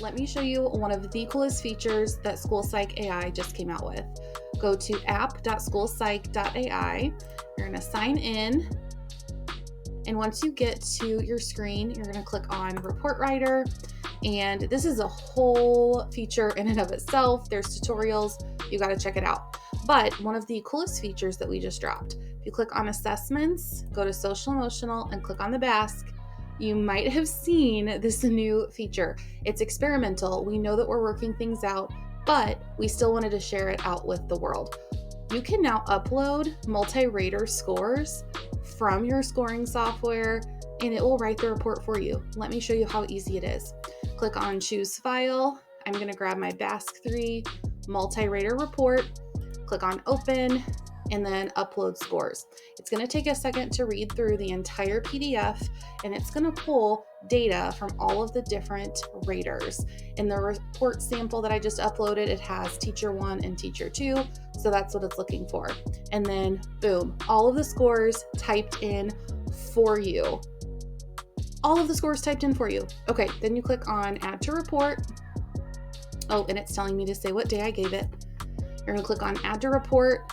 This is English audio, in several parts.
let me show you one of the coolest features that School Psych AI just came out with. Go to app.schoolpsych.ai. You're going to sign in. And once you get to your screen, you're going to click on Report Writer. And this is a whole feature in and of itself. There's tutorials. You got to check it out. But one of the coolest features that we just dropped, if you click on Assessments, go to Social Emotional, and click on the BASC, you might have seen this new feature. It's experimental. We know that we're working things out, but we still wanted to share it out with the world. You can now upload multi-rater scores from your scoring software, and it will write the report for you. Let me show you how easy it is. Click on Choose File. I'm going to grab my BASC3 multi-rater report, click on Open, and then Upload Scores. It's going to take a second to read through the entire PDF, and it's going to pull data from all of the different raters. In the report sample that I just uploaded, it has Teacher 1 and Teacher 2, so that's what it's looking for. And then, boom, all of the scores typed in for you. All of the scores typed in for you. Okay, then you click on Add to Report. Oh, and it's telling me to say what day I gave it. You're going to click on Add to Report,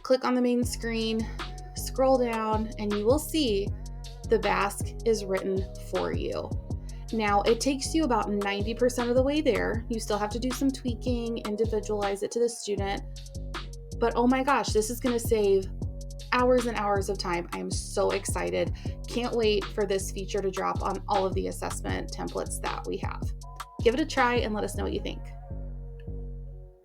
click on the main screen, scroll down, and you will see the BASC is written for you. Now, it takes you about 90% of the way there. You still have to do some tweaking, individualize it to the student. But oh my gosh, this is going to save hours and hours of time. I am so excited. Can't wait for this feature to drop on all of the assessment templates that we have. Give it a try and let us know what you think.